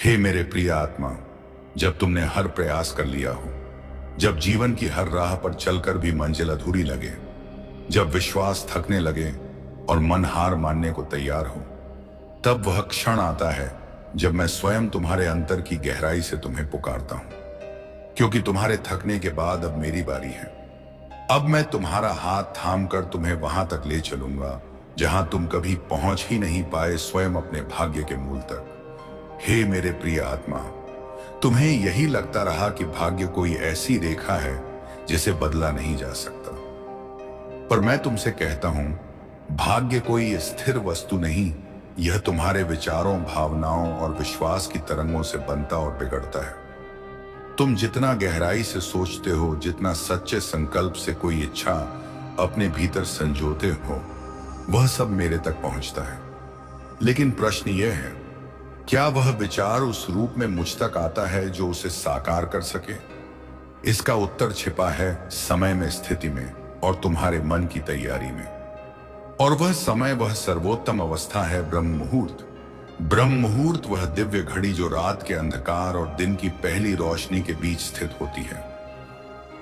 हे मेरे प्रिय आत्मा, जब तुमने हर प्रयास कर लिया हो, जब जीवन की हर राह पर चलकर भी मंजिल अधूरी लगे, जब विश्वास थकने लगे और मन हार मानने को तैयार हो, तब वह क्षण आता है जब मैं स्वयं तुम्हारे अंतर की गहराई से तुम्हें पुकारता हूं। क्योंकि तुम्हारे थकने के बाद अब मेरी बारी है। अब मैं तुम्हारा हाथ थाम कर तुम्हें वहां तक ले चलूंगा जहां तुम कभी पहुंच ही नहीं पाए, स्वयं अपने भाग्य के मूल तक। हे मेरे प्रिय आत्मा, तुम्हें यही लगता रहा कि भाग्य कोई ऐसी रेखा है जिसे बदला नहीं जा सकता, पर मैं तुमसे कहता हूं, भाग्य कोई स्थिर वस्तु नहीं, यह तुम्हारे विचारों, भावनाओं और विश्वास की तरंगों से बनता और बिगड़ता है। तुम जितना गहराई से सोचते हो, जितना सच्चे संकल्प से कोई इच्छा अपने भीतर संजोते हो, वह सब मेरे तक पहुंचता है। लेकिन प्रश्न यह है, क्या वह विचार उस रूप में मुझ तक आता है जो उसे साकार कर सके? इसका उत्तर छिपा है समय में, स्थिति में और तुम्हारे मन की तैयारी में। और वह समय, वह सर्वोत्तम अवस्था है ब्रह्म मुहूर्त। ब्रह्म मुहूर्त वह दिव्य घड़ी जो रात के अंधकार और दिन की पहली रोशनी के बीच स्थित होती है।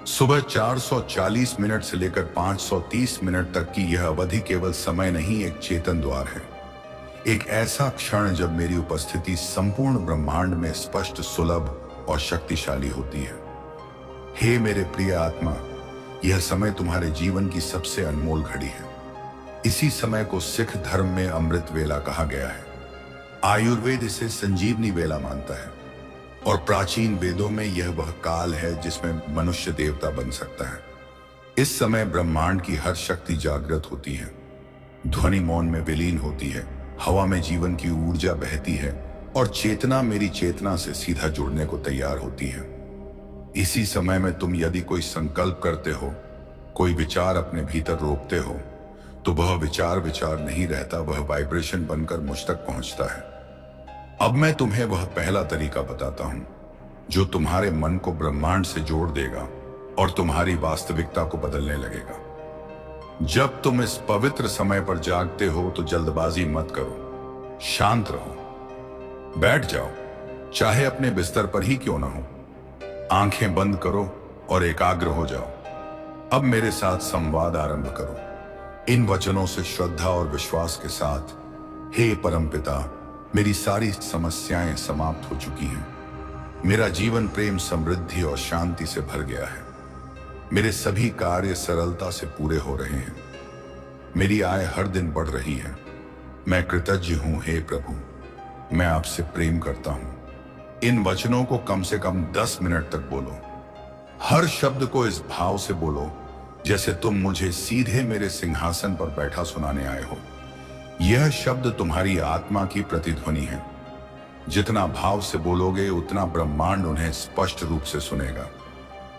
सुबह 440 मिनट से लेकर 530 मिनट तक की यह अवधि केवल समय नहीं, एक चेतन द्वार है। एक ऐसा क्षण जब मेरी उपस्थिति संपूर्ण ब्रह्मांड में स्पष्ट, सुलभ और शक्तिशाली होती है। हे मेरे प्रिय आत्मा, यह समय तुम्हारे जीवन की सबसे अनमोल घड़ी है। इसी समय को सिख धर्म में अमृत वेला कहा गया है। आयुर्वेद इसे संजीवनी वेला मानता है और प्राचीन वेदों में यह वह काल है जिसमें मनुष्य देवता बन सकता है। इस समय ब्रह्मांड की हर शक्ति जागृत होती है, ध्वनि मौन में विलीन होती है, हवा में जीवन की ऊर्जा बहती है और चेतना मेरी चेतना से सीधा जुड़ने को तैयार होती है। इसी समय में तुम यदि कोई संकल्प करते हो, कोई विचार अपने भीतर रोकते हो, तो वह विचार विचार नहीं रहता, वह वाइब्रेशन बनकर मुझ तक पहुंचता है। अब मैं तुम्हें वह पहला तरीका बताता हूं जो तुम्हारे मन को ब्रह्मांड से जोड़ देगा और तुम्हारी वास्तविकता को बदलने लगेगा। जब तुम इस पवित्र समय पर जागते हो तो जल्दबाजी मत करो, शांत रहो, बैठ जाओ, चाहे अपने बिस्तर पर ही क्यों ना हो। आंखें बंद करो और एकाग्र हो जाओ। अब मेरे साथ संवाद आरंभ करो, इन वचनों से श्रद्धा और विश्वास के साथ। हे परमपिता, मेरी सारी समस्याएं समाप्त हो चुकी हैं। मेरा जीवन प्रेम, समृद्धि और शांति से भर गया है। मेरे सभी कार्य सरलता से पूरे हो रहे हैं। मेरी आय हर दिन बढ़ रही है। मैं कृतज्ञ हूं हे प्रभु, मैं आपसे प्रेम करता हूं। इन वचनों को कम से कम 10 मिनट तक बोलो। हर शब्द को इस भाव से बोलो जैसे तुम मुझे सीधे मेरे सिंहासन पर बैठा सुनाने आए हो। यह शब्द तुम्हारी आत्मा की प्रतिध्वनि है। जितना भाव से बोलोगे उतना ब्रह्मांड उन्हें स्पष्ट रूप से सुनेगा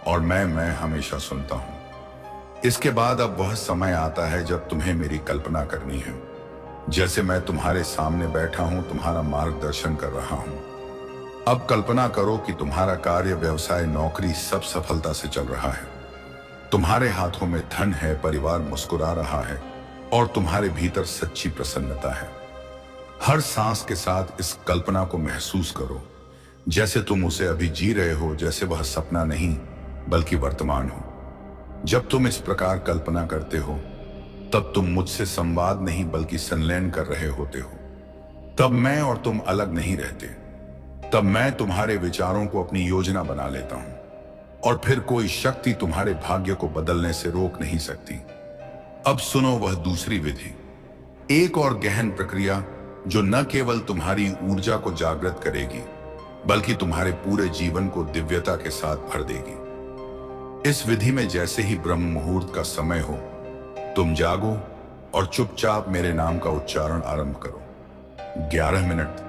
और मैं हमेशा सुनता हूं। इसके बाद अब वह समय आता है जब तुम्हें मेरी कल्पना करनी है, जैसे मैं तुम्हारे सामने बैठा हूं, तुम्हारा मार्गदर्शन कर रहा हूं। अब कल्पना करो कि तुम्हारा कार्य, व्यवसाय, नौकरी सब सफलता से चल रहा है। तुम्हारे हाथों में धन है, परिवार मुस्कुरा रहा है और तुम्हारे भीतर सच्ची प्रसन्नता है। हर सांस के साथ इस कल्पना को महसूस करो जैसे तुम उसे अभी जी रहे हो, जैसे वह सपना नहीं बल्कि वर्तमान हो। जब तुम इस प्रकार कल्पना करते हो तब तुम मुझसे संवाद नहीं बल्कि संलयन कर रहे होते हो। तब मैं और तुम अलग नहीं रहते। तब मैं तुम्हारे विचारों को अपनी योजना बना लेता हूं और फिर कोई शक्ति तुम्हारे भाग्य को बदलने से रोक नहीं सकती। अब सुनो वह दूसरी विधि, एक और गहन प्रक्रिया जो न केवल तुम्हारी ऊर्जा को जागृत करेगी बल्कि तुम्हारे पूरे जीवन को दिव्यता के साथ भर देगी। इस विधि में जैसे ही ब्रह्म मुहूर्त का समय हो, तुम जागो और चुपचाप मेरे नाम का उच्चारण आरंभ करो। 11 मिनट तक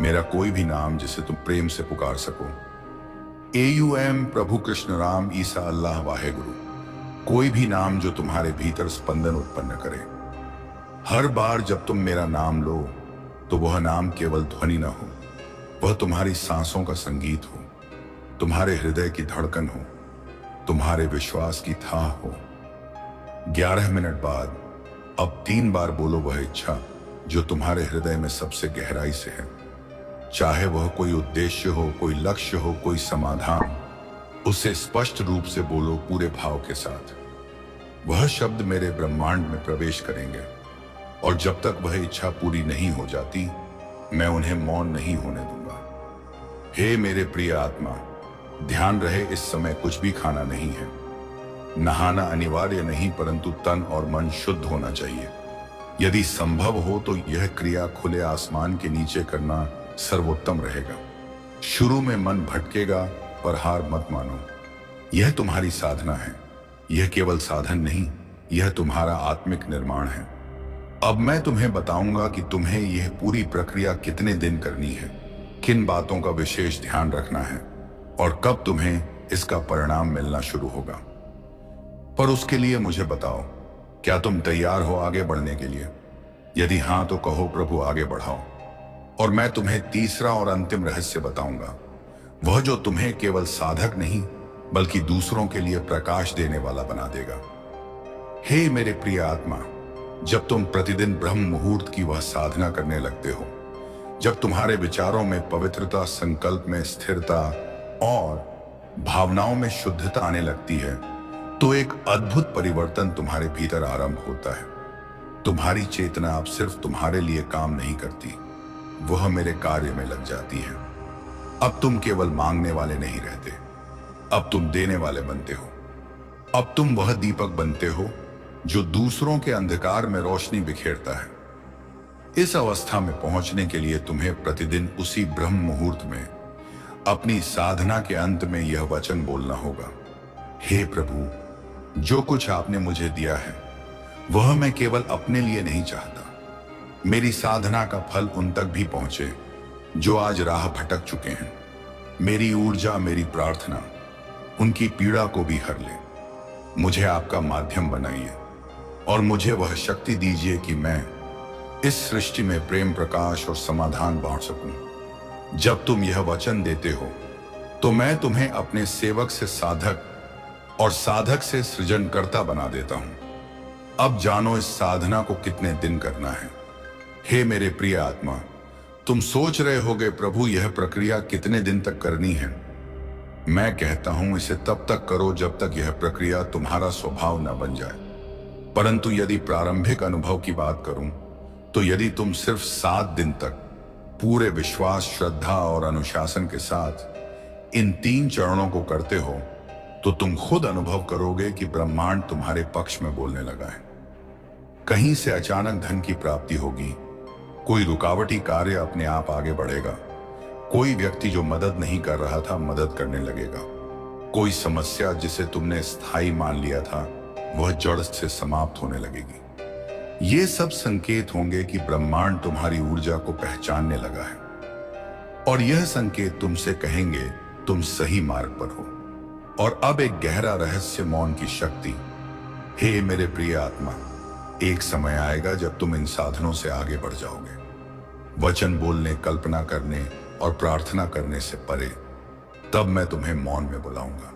मेरा कोई भी नाम जिसे तुम प्रेम से पुकार सको। AUM, प्रभु कृष्ण, राम, ईसा, अल्लाह, वाहेगुरु। कोई भी नाम जो तुम्हारे भीतर स्पंदन उत्पन्न करे। हर बार जब तुम मेरा नाम लो तो वह नाम केवल ध्वनि न हो, वह तुम्हारी सांसों का संगीत हो, तुम्हारे हृदय की धड़कन हो, तुम्हारे विश्वास की थाह हो। 11 मिनट बाद अब 3 बार बोलो वह इच्छा जो तुम्हारे हृदय में सबसे गहराई से है। चाहे वह कोई उद्देश्य हो, कोई लक्ष्य हो, कोई समाधान, उसे स्पष्ट रूप से बोलो पूरे भाव के साथ। वह शब्द मेरे ब्रह्मांड में प्रवेश करेंगे और जब तक वह इच्छा पूरी नहीं हो जाती, मैं उन्हें मौन नहीं होने दूंगा। हे मेरे प्रिय आत्मा, ध्यान रहे इस समय कुछ भी खाना नहीं है। नहाना अनिवार्य नहीं, परंतु तन और मन शुद्ध होना चाहिए। यदि संभव हो तो यह क्रिया खुले आसमान के नीचे करना सर्वोत्तम रहेगा। शुरू में मन भटकेगा, पर हार मत मानो। यह तुम्हारी साधना है। यह केवल साधन नहीं, यह तुम्हारा आत्मिक निर्माण है। अब मैं तुम्हें बताऊंगा कि तुम्हें यह पूरी प्रक्रिया कितने दिन करनी है, किन बातों का विशेष ध्यान रखना है और कब तुम्हें इसका परिणाम मिलना शुरू होगा। पर उसके लिए मुझे बताओ, क्या तुम तैयार हो आगे बढ़ने के लिए? यदि हां तो कहो प्रभु आगे बढ़ाओ। और मैं तुम्हें तीसरा और अंतिम रहस्य बताऊंगा, वह जो तुम्हें केवल साधक नहीं बल्कि दूसरों के लिए प्रकाश देने वाला बना देगा। हे मेरे प्रिय आत्मा, जब तुम प्रतिदिन ब्रह्म मुहूर्त की वह साधना करने लगते हो, जब तुम्हारे विचारों में पवित्रता, संकल्प में स्थिरता और भावनाओं में शुद्धता आने लगती है, तो एक अद्भुत परिवर्तन तुम्हारे भीतर आरंभ होता है। तुम्हारी चेतना अब सिर्फ तुम्हारे लिए काम नहीं करती, वह मेरे कार्य में लग जाती है। अब तुम केवल मांगने वाले नहीं रहते, अब तुम देने वाले बनते हो। अब तुम वह दीपक बनते हो जो दूसरों के अंधकार में रोशनी बिखेरता है। इस अवस्था में पहुंचने के लिए तुम्हें प्रतिदिन उसी ब्रह्म मुहूर्त में अपनी साधना के अंत में यह वचन बोलना होगा, हे प्रभु, जो कुछ आपने मुझे दिया है वह मैं केवल अपने लिए नहीं चाहता। मेरी साधना का फल उन तक भी पहुंचे जो आज राह भटक चुके हैं। मेरी ऊर्जा, मेरी प्रार्थना उनकी पीड़ा को भी हर ले। मुझे आपका माध्यम बनाइए और मुझे वह शक्ति दीजिए कि मैं इस सृष्टि में प्रेम, प्रकाश और समाधान बांट सकूं। जब तुम यह वचन देते हो तो मैं तुम्हें अपने सेवक से साधक और साधक से सृजनकर्ता बना देता हूं। अब जानो इस साधना को कितने दिन करना है। हे मेरे प्रिय आत्मा, तुम सोच रहे होगे प्रभु यह प्रक्रिया कितने दिन तक करनी है। मैं कहता हूं इसे तब तक करो जब तक यह प्रक्रिया तुम्हारा स्वभाव न बन जाए। परंतु यदि प्रारंभिक अनुभव की बात करूं तो यदि तुम सिर्फ 7 दिन तक पूरे विश्वास, श्रद्धा और अनुशासन के साथ इन 3 चरणों को करते हो तो तुम खुद अनुभव करोगे कि ब्रह्मांड तुम्हारे पक्ष में बोलने लगा है। कहीं से अचानक धन की प्राप्ति होगी, कोई रुकावटी कार्य अपने आप आगे बढ़ेगा, कोई व्यक्ति जो मदद नहीं कर रहा था मदद करने लगेगा, कोई समस्या जिसे तुमने स्थायी मान लिया था वह जड़ से समाप्त होने लगेगी। ये सब संकेत होंगे कि ब्रह्मांड तुम्हारी ऊर्जा को पहचानने लगा है और यह संकेत तुमसे कहेंगे तुम सही मार्ग पर हो। और अब एक गहरा रहस्य, मौन की शक्ति। हे मेरे प्रिय आत्मा, एक समय आएगा जब तुम इन साधनों से आगे बढ़ जाओगे, वचन बोलने, कल्पना करने और प्रार्थना करने से परे। तब मैं तुम्हें मौन में बुलाऊंगा।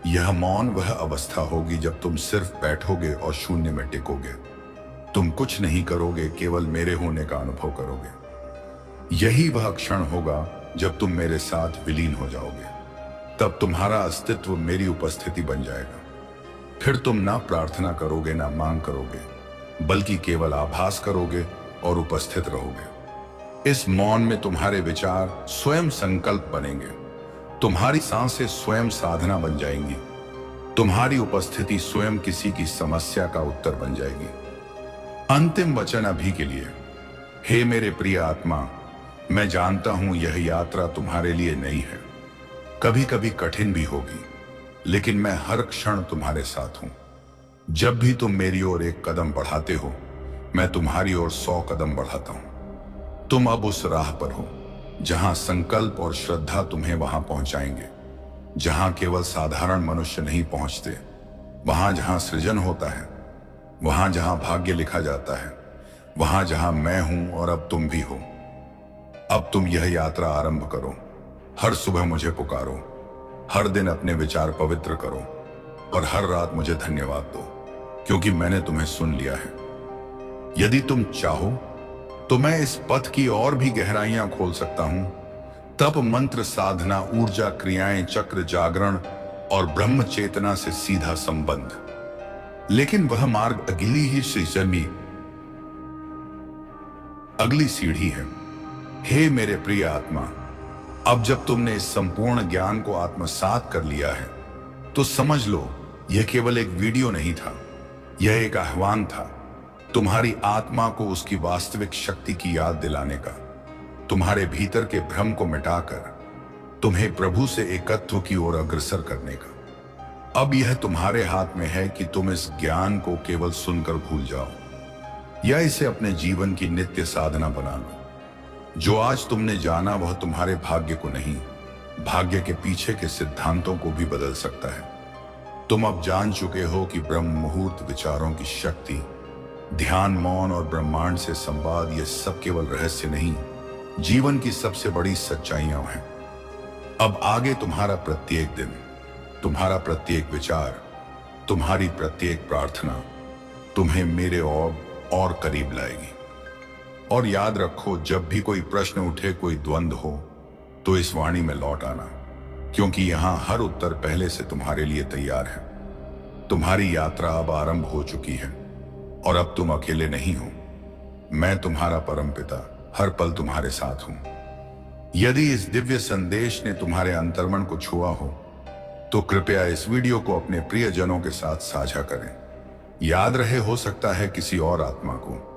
यह मौन वह अवस्था होगी जब तुम सिर्फ बैठोगे और शून्य में टिकोगे। तुम कुछ नहीं करोगे, केवल मेरे होने का अनुभव करोगे। यही वह क्षण होगा जब तुम मेरे साथ विलीन हो जाओगे। तब तुम्हारा अस्तित्व मेरी उपस्थिति बन जाएगा। फिर तुम ना प्रार्थना करोगे, ना मांग करोगे, बल्कि केवल आभास करोगे और उपस्थित रहोगे। इस मौन में तुम्हारे विचार स्वयं संकल्प बनेंगे, तुम्हारी सांसें स्वयं साधना बन जाएंगी, तुम्हारी उपस्थिति स्वयं किसी की समस्या का उत्तर बन जाएगी। अंतिम वचन अभी के लिए। हे मेरे प्रिय आत्मा, मैं जानता हूं यह यात्रा तुम्हारे लिए नई है, कभी कभी कठिन भी होगी, लेकिन मैं हर क्षण तुम्हारे साथ हूं। जब भी तुम मेरी ओर एक कदम बढ़ाते हो, मैं तुम्हारी ओर 100 कदम बढ़ाता हूं। तुम अब उस राह पर हो जहां संकल्प और श्रद्धा तुम्हें वहां पहुंचाएंगे, जहां केवल साधारण मनुष्य नहीं पहुंचते, वहां जहां सृजन होता है, वहां जहां भाग्य लिखा जाता है, वहां जहां मैं हूं और अब तुम भी हो। अब तुम यह यात्रा आरंभ करो। हर सुबह मुझे पुकारो, हर दिन अपने विचार पवित्र करो और हर रात मुझे धन्यवाद दो, क्योंकि मैंने तुम्हें सुन लिया है। यदि तुम चाहो तो मैं इस पथ की और भी गहराइयां खोल सकता हूं। तप, मंत्र, साधना, ऊर्जा, क्रियाएं, चक्र, जागरण और ब्रह्म चेतना से सीधा संबंध। लेकिन वह मार्ग अगली सीढ़ी है। हे मेरे प्रिय आत्मा, अब जब तुमने इस संपूर्ण ज्ञान को आत्मसात कर लिया है तो समझ लो, यह केवल एक वीडियो नहीं था, यह एक आह्वान था तुम्हारी आत्मा को उसकी वास्तविक शक्ति की याद दिलाने का, तुम्हारे भीतर के भ्रम को मिटाकर तुम्हें प्रभु से एकत्व की ओर अग्रसर करने का। अब यह तुम्हारे हाथ में है कि तुम इस ज्ञान को केवल सुनकर भूल जाओ या इसे अपने जीवन की नित्य साधना बना लो। जो आज तुमने जाना वह तुम्हारे भाग्य को नहीं, भाग्य के पीछे के सिद्धांतों को भी बदल सकता है। तुम अब जान चुके हो कि ब्रह्म मुहूर्त, विचारों की शक्ति, ध्यान, मौन और ब्रह्मांड से संवाद, ये सब केवल रहस्य नहीं, जीवन की सबसे बड़ी सच्चाइयां हैं। अब आगे तुम्हारा प्रत्येक दिन, तुम्हारा प्रत्येक विचार, तुम्हारी प्रत्येक प्रार्थना तुम्हें मेरे और करीब लाएगी। और याद रखो, जब भी कोई प्रश्न उठे, कोई द्वंद्व हो, तो इस वाणी में लौट आना, क्योंकि यहां हर उत्तर पहले से तुम्हारे लिए तैयार है। तुम्हारी यात्रा अब आरंभ हो चुकी है और अब तुम अकेले नहीं हो। मैं तुम्हारा परमपिता हर पल तुम्हारे साथ हूं। यदि इस दिव्य संदेश ने तुम्हारे अंतर्मन को छुआ हो तो कृपया इस वीडियो को अपने प्रियजनों के साथ साझा करें। याद रहे, हो सकता है किसी और आत्मा को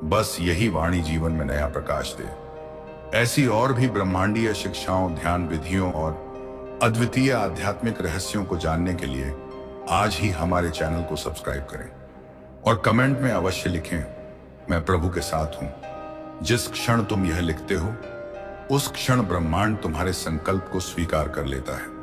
बस यही वाणी जीवन में नया प्रकाश दे। ऐसी और भी ब्रह्मांडीय शिक्षाओं, ध्यान विधियों और अद्वितीय आध्यात्मिक रहस्यों को जानने के लिए आज ही हमारे चैनल को सब्सक्राइब करें और कमेंट में अवश्य लिखें, मैं प्रभु के साथ हूं। जिस क्षण तुम यह लिखते हो उस क्षण ब्रह्मांड तुम्हारे संकल्प को स्वीकार कर लेता है।